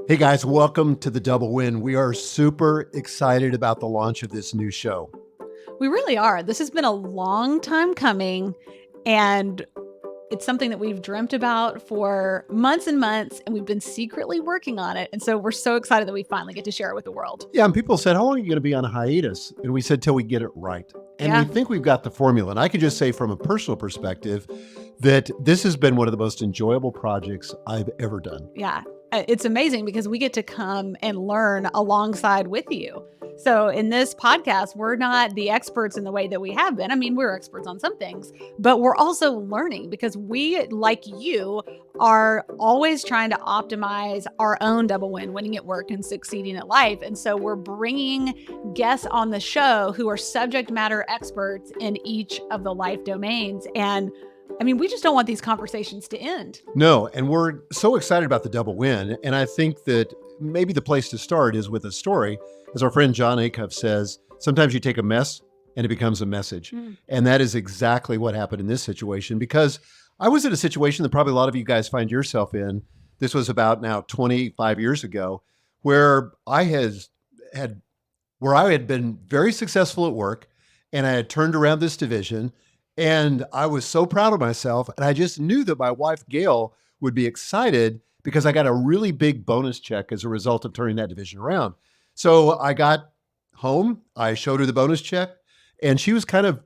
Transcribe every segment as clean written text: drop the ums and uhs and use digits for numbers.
Hey guys, welcome to the Double Win. We are super excited about the launch of this new show. We really are. This has been a long time coming, and it's something that we've dreamt about for months and months, and we've been secretly working on it. And so we're so excited that we finally get to share it with the world. Yeah, and people said, how long are you going to be on a hiatus? And we said, till we get it right. And we Yeah. think we've got the formula. And I can just say from a personal perspective that this has been one of the most enjoyable projects I've ever done. Yeah. It's amazing because we get to come and learn alongside with you. So in this podcast, we're not the experts in the way that we have been. I mean, we're experts on some things, but we're also learning because we, like you, are always trying to optimize our own double win, winning at work and succeeding at life. And so we're bringing guests on the show who are subject matter experts in each of the life domains. And I mean, we just don't want these conversations to end. No, and we're so excited about the Double Win. And I think that maybe the place to start is with a story. As our friend John Acuff says, sometimes you take a mess and it becomes a message. And that is exactly what happened in this situation, because I was in a situation that probably a lot of you guys find yourself in. This was about now 25 years ago, where I had been very successful at work, and I had turned around this division, and I was so proud of myself. And I just knew that my wife, Gail, would be excited because I got a really big bonus check as a result of turning that division around. So I got home, I showed her the bonus check, and she was kind of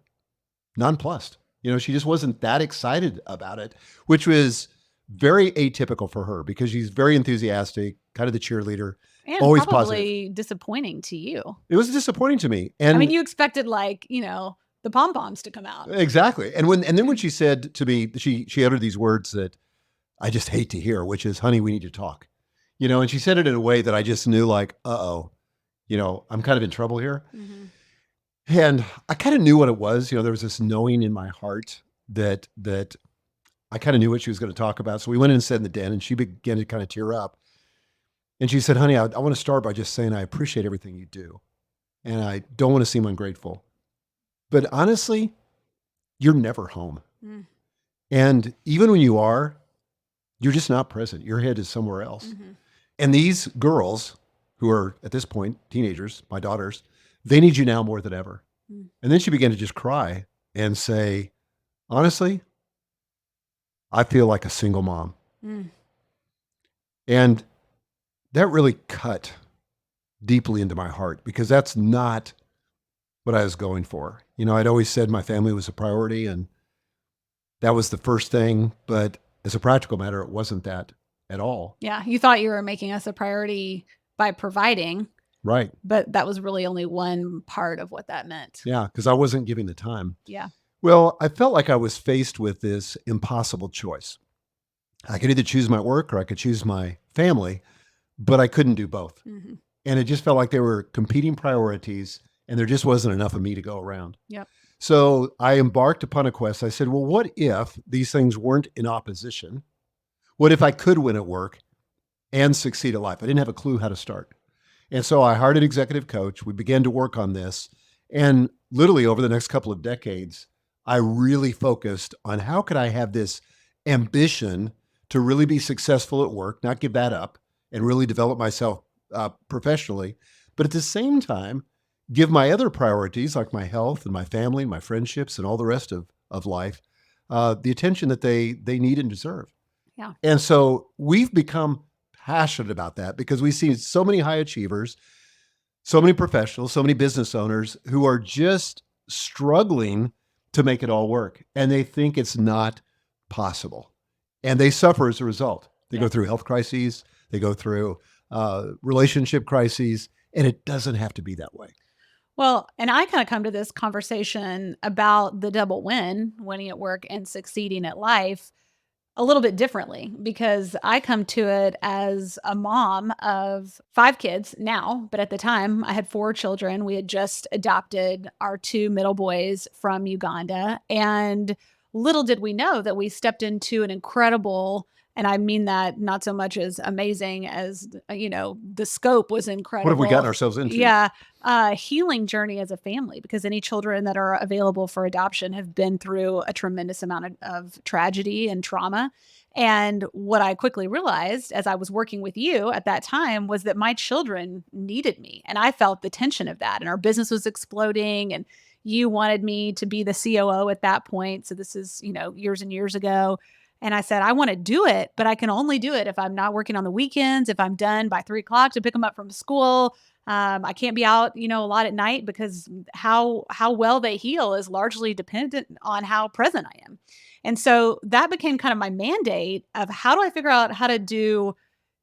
nonplussed. You know, she just wasn't that excited about it, which was very atypical for her because she's very enthusiastic, kind of the cheerleader, And always probably positive. disappointing to you. It was disappointing to me. And I mean, you expected the pom-poms to come out. exactly. And then when she said to me, she uttered these words that I just hate to hear, which is, honey, we need to talk. You know, and she said it in a way that I just knew, like, uh-oh, you know, I'm kind of in trouble here. Mm-hmm. And I kind of knew what it was. You know, there was this knowing in my heart that I kind of knew what she was going to talk about. So we went in and sat in the den, and she began to kind of tear up. And she said, honey, I want to start by just saying I appreciate everything you do. And I don't want to seem ungrateful. But honestly, you're never home. Mm. And even when you are, you're just not present. Your head is somewhere else. Mm-hmm. And these girls who are at this point, teenagers, my daughters, they need you now more than ever. Mm. And then she began to just cry and say, honestly, I feel like a single mom. Mm. And that really cut deeply into my heart because that's not what I was going for. You know, I'd always said my family was a priority and that was the first thing. But as a practical matter, it wasn't that at all. Yeah. You thought you were making us a priority by providing. Right. But that was really only one part of what that meant. Yeah, because I wasn't giving the time. Yeah. Well, I felt like I was faced with this impossible choice. I could either choose my work or I could choose my family, but I couldn't do both. Mm-hmm. And it just felt like there were competing priorities and there just wasn't enough of me to go around. Yep. So I embarked upon a quest. I said, well, what if these things weren't in opposition? What if I could win at work and succeed at life? I didn't have a clue how to start. And so I hired an executive coach. We began to work on this. And literally over the next couple of decades, I really focused on how could I have this ambition to really be successful at work, not give that up, and really develop myself professionally. But at the same time, give my other priorities like my health and my family, my friendships, and all the rest of life, the attention that they need and deserve. Yeah. And so we've become passionate about that because we see so many high achievers, so many professionals, so many business owners who are just struggling to make it all work. And they think it's not possible. And they suffer as a result. They go through health crises, they go through relationship crises, and it doesn't have to be that way. Well, and I kind of come to this conversation about the double win, winning at work and succeeding at life, a little bit differently because I come to it as a mom of 5 kids now, but at the time I had 4 children. We had just adopted our 2 middle boys from Uganda, and little did we know that we stepped into an incredible And I mean that not so much as amazing as, the scope was incredible. What have we gotten ourselves into? Yeah. Healing journey as a family, because any children that are available for adoption have been through a tremendous amount of tragedy and trauma. And what I quickly realized as I was working with you at that time was that my children needed me. And I felt the tension of that. And our business was exploding. And you wanted me to be the COO at that point. So this is, years and years ago. And I said, I want to do it, but I can only do it if I'm not working on the weekends, if I'm done by 3 o'clock to pick them up from school. I can't be out, a lot at night, because how well they heal is largely dependent on how present I am. And so that became kind of my mandate of how do I figure out how to do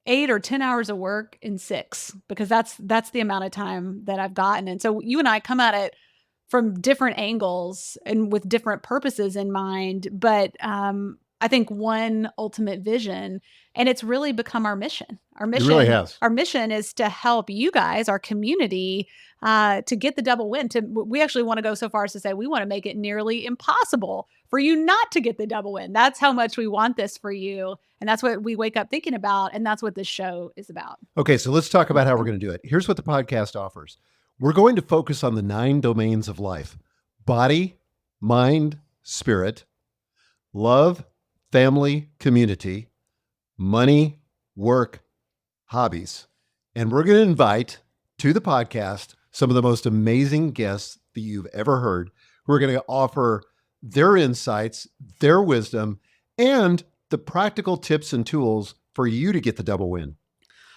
8 or 10 hours of work in 6, because that's the amount of time that I've gotten. And so you and I come at it from different angles and with different purposes in mind. But I think one ultimate vision, and it's really become our mission. Our mission, It really has. Our mission is to help you guys, our community, to get the double win. We actually want to go so far as to say we want to make it nearly impossible for you not to get the double win. That's how much we want this for you. And that's what we wake up thinking about. And that's what this show is about. Okay, so let's talk about how we're going to do it. Here's what the podcast offers. We're going to focus on the 9 domains of life: body, mind, spirit, love, family, community, money, work, hobbies. And we're going to invite to the podcast some of the most amazing guests that you've ever heard, who are going to offer their insights, their wisdom, and the practical tips and tools for you to get the double win.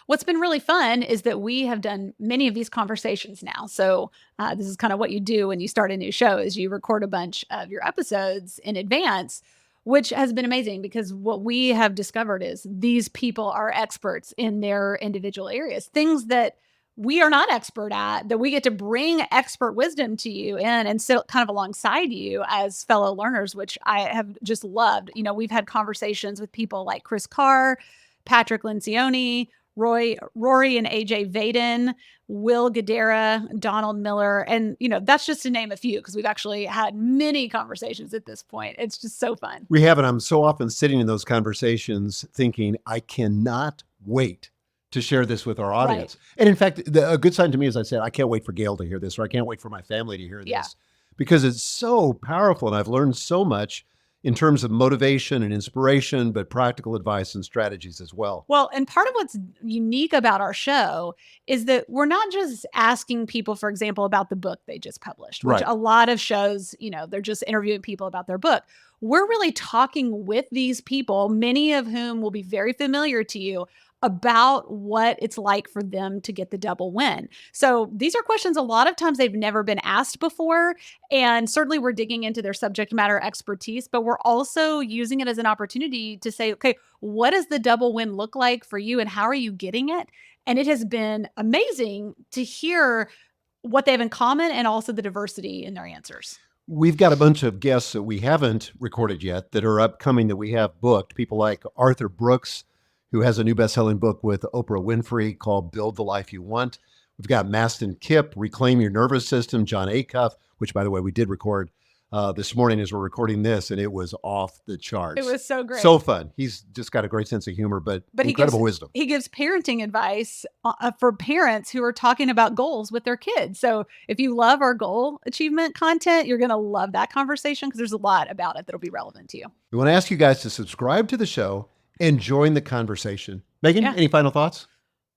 What's been really fun is that we have done many of these conversations now. So this is kind of what you do when you start a new show, is you record a bunch of your episodes in advance, which has been amazing, because what we have discovered is these people are experts in their individual areas, things that we are not expert at, that we get to bring expert wisdom to you and sit kind of alongside you as fellow learners, which I have just loved. We've had conversations with people like Kris Carr, Patrick Lencioni, Rory and AJ Vaden, Will Guidera, Donald Miller. And, that's just to name a few, because we've actually had many conversations at this point. It's just so fun. We have, and I'm so often sitting in those conversations thinking, I cannot wait to share this with our audience. Right. And in fact, a good sign to me is I said, I can't wait for Gail to hear this, or I can't wait for my family to hear this, because it's so powerful. And I've learned so much in terms of motivation and inspiration, but practical advice and strategies as well. Well, and part of what's unique about our show is that we're not just asking people, for example, about the book they just published, which a lot of shows, they're just interviewing people about their book. We're really talking with these people, many of whom will be very familiar to you, about what it's like for them to get the double win. So these are questions a lot of times they've never been asked before. And certainly we're digging into their subject matter expertise, but we're also using it as an opportunity to say, okay, what does the double win look like for you, and how are you getting it? And it has been amazing to hear what they have in common, and also the diversity in their answers. We've got a bunch of guests that we haven't recorded yet that are upcoming, that we have booked. People like Arthur Brooks, who has a new best-selling book with Oprah Winfrey called Build the Life You Want. We've got Mastin Kipp, Reclaim Your Nervous System, John Acuff, which, by the way, we did record this morning as we're recording this, and it was off the charts. It was so great. So fun. He's just got a great sense of humor, but incredible wisdom. He gives parenting advice for parents who are talking about goals with their kids. So if you love our goal achievement content, you're going to love that conversation, because there's a lot about it that'll be relevant to you. We want to ask you guys to subscribe to the show and join the conversation. Megan, any final thoughts?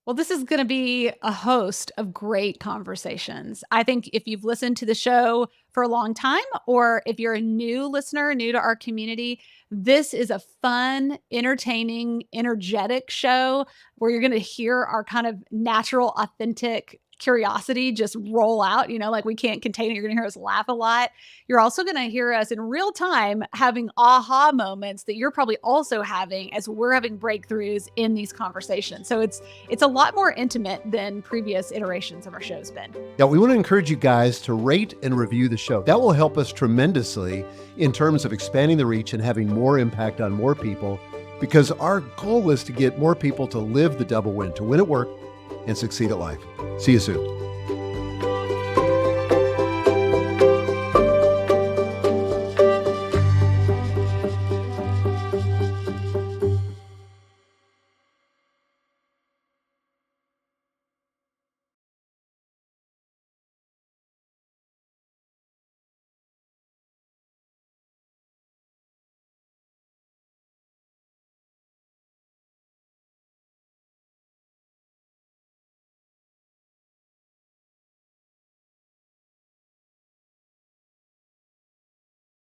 Well, this is going to be a host of great conversations. I think if you've listened to the show for a long time, or if you're a new listener, new to our community, this is a fun, entertaining, energetic show where you're going to hear our kind of natural, authentic curiosity just roll out, like we can't contain it. You're going to hear us laugh a lot. You're also going to hear us in real time having aha moments that you're probably also having as we're having breakthroughs in these conversations. So it's a lot more intimate than previous iterations of our show's been. Yeah, we want to encourage you guys to rate and review the show. That will help us tremendously in terms of expanding the reach and having more impact on more people, because our goal is to get more people to live the double win, to win at work and succeed at life. See you soon.